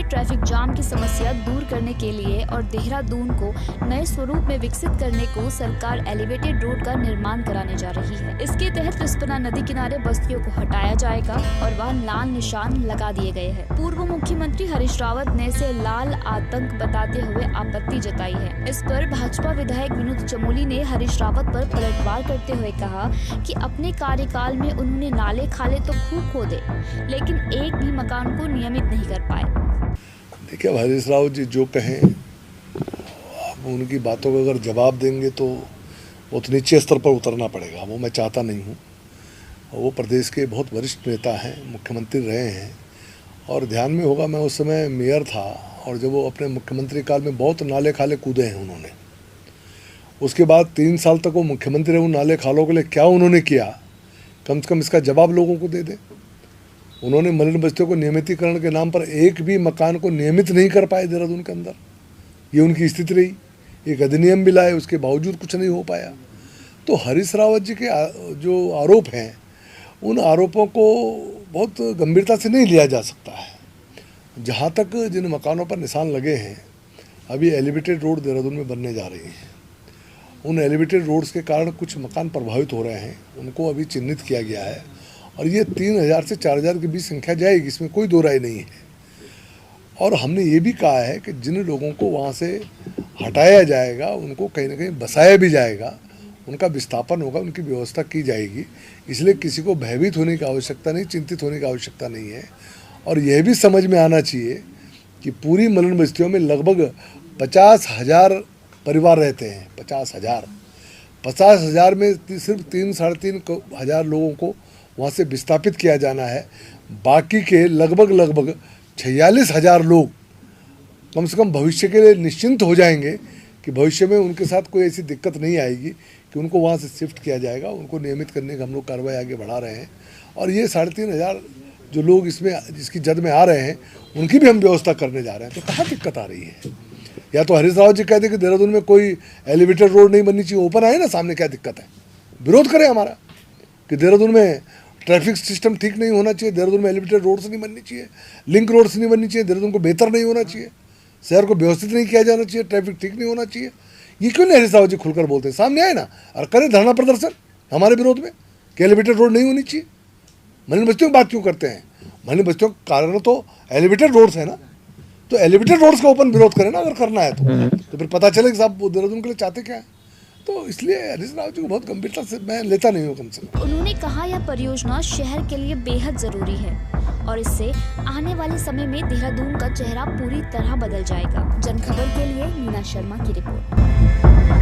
में traffic jam की समस्या दूर करने के लिए और देहरादून को नए स्वरूप में विकसित करने को सरकार एलिवेटेड रोड का निर्माण कराने जा रही है। इसके तहत रिस्पना नदी किनारे बस्तियों को हटाया जाएगा और वहां लाल निशान लगा दिए गए हैं। पूर्व मुख्यमंत्री हरीश रावत ने इसे लाल आतंक बताते हुए आपत्ति जताई है। इस पर भाजपा विधायक विनोद चमोली ने हरीश रावत पर पलटवार करते हुए कहा कि अपने कार्यकाल में उन्होंने नाले खाले तो खूब खोदे, लेकिन एक भी मकान को नियमित नहीं कर पाए। देखिए, हरीश रावत जी जो कहें, अब उनकी बातों का अगर जवाब देंगे तो बहुत नीचे स्तर पर उतरना पड़ेगा। वो मैं चाहता नहीं हूँ। वो प्रदेश के बहुत वरिष्ठ नेता हैं, मुख्यमंत्री रहे हैं, और ध्यान में होगा मैं उस समय मेयर था, और जब वो अपने मुख्यमंत्री काल में बहुत नाले खाले कूदे हैं उन्होंने। उसके बाद 3 साल तक वो मुख्यमंत्री रहे, उन नाले खालों के लिए क्या उन्होंने किया, कम से कम इसका जवाब लोगों को दे दें। उन्होंने मलिन बस्तियों को नियमितीकरण के नाम पर एक भी मकान को नियमित नहीं कर पाए देहरादून के अंदर। ये उनकी स्थिति रही। एक अधिनियम भी लाए, उसके बावजूद कुछ नहीं हो पाया। तो हरीश रावत जी के जो आरोप हैं, उन आरोपों को बहुत गंभीरता से नहीं लिया जा सकता है। जहाँ तक जिन मकानों पर निशान लगे हैं, अभी एलिवेटेड रोड देहरादून में बनने जा रही हैं। उन एलिवेटेड रोड्स के कारण कुछ मकान प्रभावित हो रहे हैं, उनको अभी चिन्हित किया गया है, और ये 3000 से 4000 के बीच संख्या जाएगी, इसमें कोई दो राय नहीं है। और हमने ये भी कहा है कि जिन लोगों को वहाँ से हटाया जाएगा, उनको कहीं ना कहीं बसाया भी जाएगा, उनका विस्थापन होगा, उनकी व्यवस्था की जाएगी। इसलिए किसी को भयभीत होने की आवश्यकता नहीं, चिंतित होने की आवश्यकता नहीं है। और यह भी समझ में आना चाहिए कि पूरी मलिन बस्तियों में लगभग 50,000 परिवार रहते हैं। 50,000 में सिर्फ 3-3.5 हज़ार लोगों को वहाँ से विस्थापित किया जाना है। बाकी के लगभग 46,000 लोग कम से कम भविष्य के लिए निश्चिंत हो जाएंगे कि भविष्य में उनके साथ कोई ऐसी दिक्कत नहीं आएगी कि उनको वहाँ से शिफ्ट किया जाएगा। उनको नियमित करने का हम लोग कार्रवाई आगे बढ़ा रहे हैं। और ये 3,500 जो लोग इसमें जिसकी जद में आ रहे हैं, उनकी भी हम व्यवस्था करने जा रहे हैं। तो कहाँ दिक्कत आ रही है? या तो हरीश रावत जी कहते कि देहरादून में कोई एलिवेटेड रोड नहीं बननी चाहिए, ओपन आए ना सामने, क्या दिक्कत है? विरोध करें हमारा कि देहरादून में ट्रैफिक सिस्टम ठीक नहीं होना चाहिए, देहरादून में एलिवेटेड रोड्स नहीं बननी चाहिए, लिंक रोड्स नहीं बननी चाहिए, देहरादून को बेहतर नहीं होना चाहिए, शहर को व्यवस्थित नहीं किया जाना चाहिए, ट्रैफिक ठीक नहीं होना चाहिए। ये क्यों नहीं हरीश रावत जी खुलकर बोलते हैं? सामने आए ना और करें धरना प्रदर्शन हमारे विरोध में कि एलिवेटेड रोड नहीं होनी चाहिए। मलिन बस्तियों की बात क्यों करते हैं? मलिन बस्तियों का कारण तो एलिवेटेड रोड्स है ना, तो एलिवेटेड रोड्स का ओपन विरोध करें ना अगर करना है तो फिर पता चले कि साहब वो देहरादून के लिए चाहते क्या है। तो इसलिए हरीश रावत जी को बहुत गंभीरता से मैं लेता नहीं हूँ कम से कम। उन्होंने कहा यह परियोजना शहर के लिए बेहद जरूरी है और इससे आने वाले समय में देहरादून का चेहरा पूरी तरह बदल जाएगा। जनखबर के लिए मीना शर्मा की रिपोर्ट।